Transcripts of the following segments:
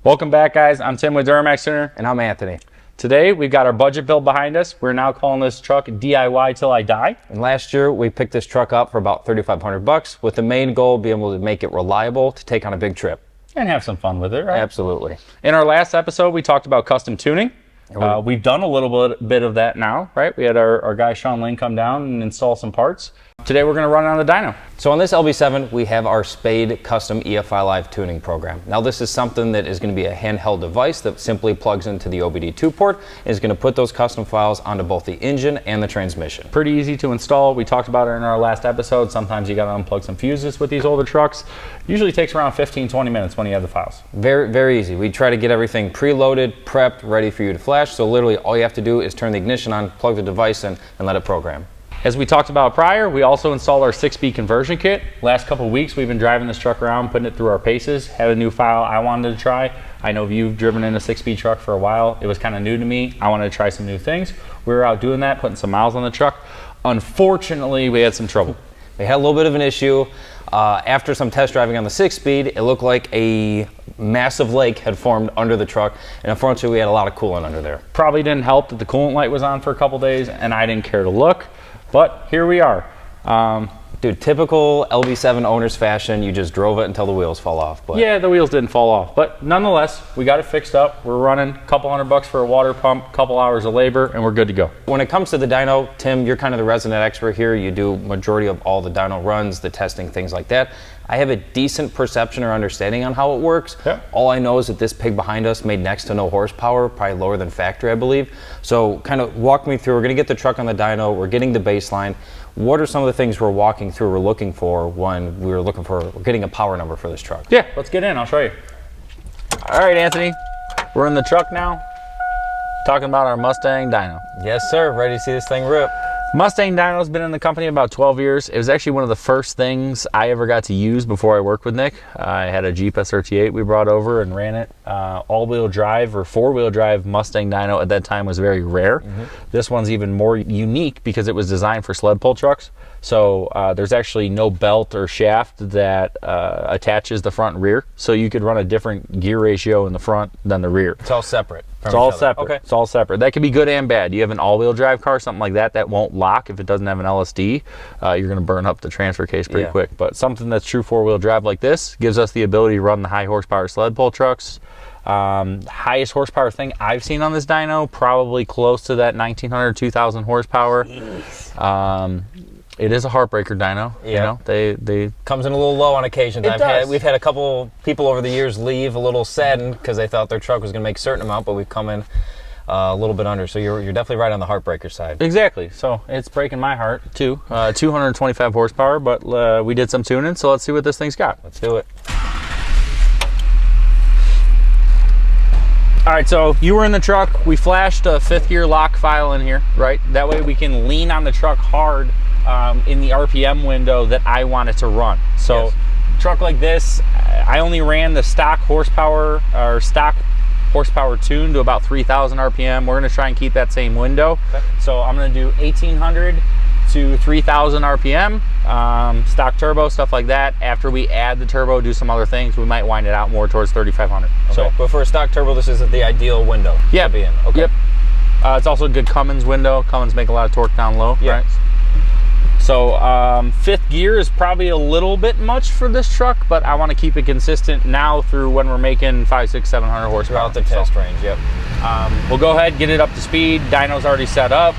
Welcome back, guys. I'm Tim with Duramax Center. And I'm Anthony. Today, we've got our budget build behind us. We're now calling this truck DIY Till I Die. And last year, we picked this truck up for about $3,500 with the main goal being able to make it reliable to take on a big trip. And have some fun with it, right? Absolutely. In our last episode, we talked about custom tuning. We've done a little bit of that now, right? We had our guy Sean Lane come down and install some parts. Today we're going to run on the dyno. So on this LB7, we have our Spade Custom EFI Live tuning program. Now this is something that is going to be a handheld device that simply plugs into the OBD2 port and is going to put those custom files onto both the engine and the transmission. Pretty easy to install. We talked about it in our last episode. Sometimes you got to unplug some fuses with these older trucks. Usually takes around 15-20 minutes when you have the files. Very, very easy. We try to get everything preloaded, prepped, ready for you to flash. So literally all you have to do is turn the ignition on, plug the device in, and let it program. As we talked about prior, we also installed our 6-speed conversion kit. Last couple of weeks, we've been driving this truck around, putting it through our paces. Had a new file I wanted to try. I know you've driven in a 6-speed truck for a while. It was kind of new to me. I wanted to try some new things. We were out doing that, putting some miles on the truck. Unfortunately, we had some trouble. We had a little bit of an issue. After some test driving on the 6-speed, it looked like a massive lake had formed under the truck, and unfortunately, we had a lot of coolant under there. Probably didn't help that the coolant light was on for a couple days, and I didn't care to look. But here we are. Dude, typical LB7 owner's fashion, you just drove it until the wheels fall off. But yeah, the wheels didn't fall off. But nonetheless, we got it fixed up. We're running a couple $100 for a water pump, couple hours of labor, and we're good to go. When it comes to the dyno, Tim, you're kind of the resident expert here. You do majority of all the dyno runs, the testing, things like that. I have a decent perception or understanding on how it works. Yeah. All I know is that this pig behind us made next to no horsepower, probably lower than factory, I believe. So kind of walk me through. We're going to get the truck on the dyno. We're getting the baseline. What are some of the things we're walking through, we're looking for when we're getting a power number for this truck? Yeah, let's get in. I'll show you. All right, Anthony. We're in the truck now, talking about our Mustang dyno. Yes, sir. Ready to see this thing rip. Mustang dyno's been in the company about 12 years. It was actually one of the first things I ever got to use before I worked with Nick. I had a Jeep SRT8 we brought over and ran it. All-wheel drive or four-wheel drive Mustang dyno at that time was very rare. This one's even more unique because it was designed for sled pull trucks. So there's actually no belt or shaft that attaches the front and rear. So you could run a different gear ratio in the front than the rear. It's all separate. It's all separate. Okay. It's all separate. That can be good and bad. You have an all-wheel drive car, something like that won't lock if it doesn't have an LSD. You're going to burn up the transfer case pretty quick. But something that's true four-wheel drive like this gives us the ability to run the high horsepower sled pull trucks. Highest horsepower thing I've seen on this dyno, probably close to that 1900, 2000 horsepower. It is a heartbreaker dyno. Yeah. You know, they comes in a little low on occasion. We've had a couple people over the years leave a little saddened because they thought their truck was going to make a certain amount, but we've come in a little bit under. So you're definitely right on the heartbreaker side. Exactly. So it's breaking my heart too. 225 horsepower, but we did some tuning, so let's see what this thing's got. Let's do it. All right, so you were in the truck. We flashed a 5th gear lock file in here, right? That way we can lean on the truck hard in the RPM window that I want it to run. So yes. Truck like this, I only ran the stock horsepower tune to about 3,000 RPM. We're gonna try and keep that same window. Okay. So I'm gonna do 1,800 to 3,000 RPM, stock turbo, stuff like that. After we add the turbo, do some other things, we might wind it out more towards 3,500. Okay. So, but for a stock turbo, this isn't the ideal window to be in. Okay. Yep. It's also a good Cummins window. Cummins make a lot of torque down low, right? So 5th gear is probably a little bit much for this truck, but I want to keep it consistent now through when we're making 500, 600, 700 horsepower. Throughout the test range, yep. We'll go ahead, get it up to speed. Dyno's already set up.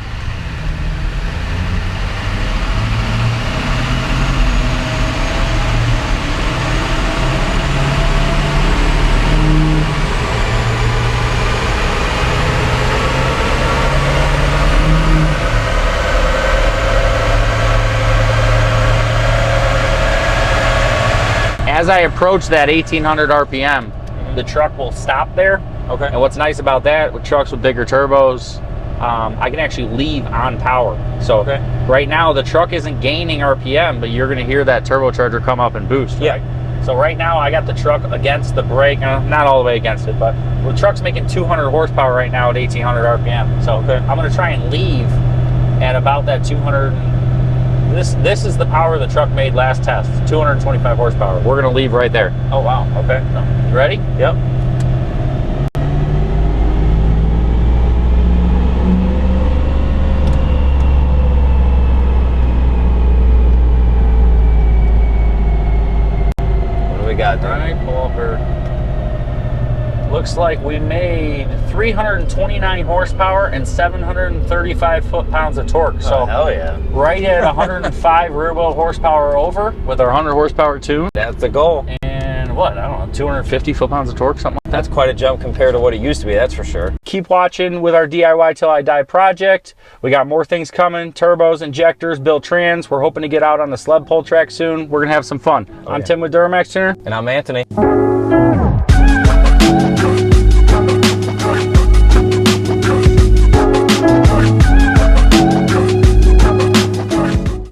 As I approach that 1,800 RPM, the truck will stop there. Okay. And what's nice about that, with trucks with bigger turbos, I can actually leave on power. So right now the truck isn't gaining RPM, but you're gonna hear that turbocharger come up and boost, right? So right now I got the truck against the brake, not all the way against it, but the truck's making 200 horsepower right now at 1,800 RPM. So I'm gonna try and leave at about that 200. This is the power the truck made last test, 225 horsepower. We're gonna leave right there. Oh wow, okay. So, you ready? Yep. right, pull over. Looks like we made 329 horsepower and 735 foot-pounds of torque. So hell yeah. right at 105 rear-wheel horsepower over with our 100 horsepower tune. That's the goal. And what, I don't know, 250 foot-pounds of torque, something like that. That's quite a jump compared to what it used to be, that's for sure. Keep watching with our DIY Till I Die project. We got more things coming, turbos, injectors, build trans. We're hoping to get out on the sled pull track soon. We're going to have some fun. I'm Tim with Duramax Tuner. And I'm Anthony.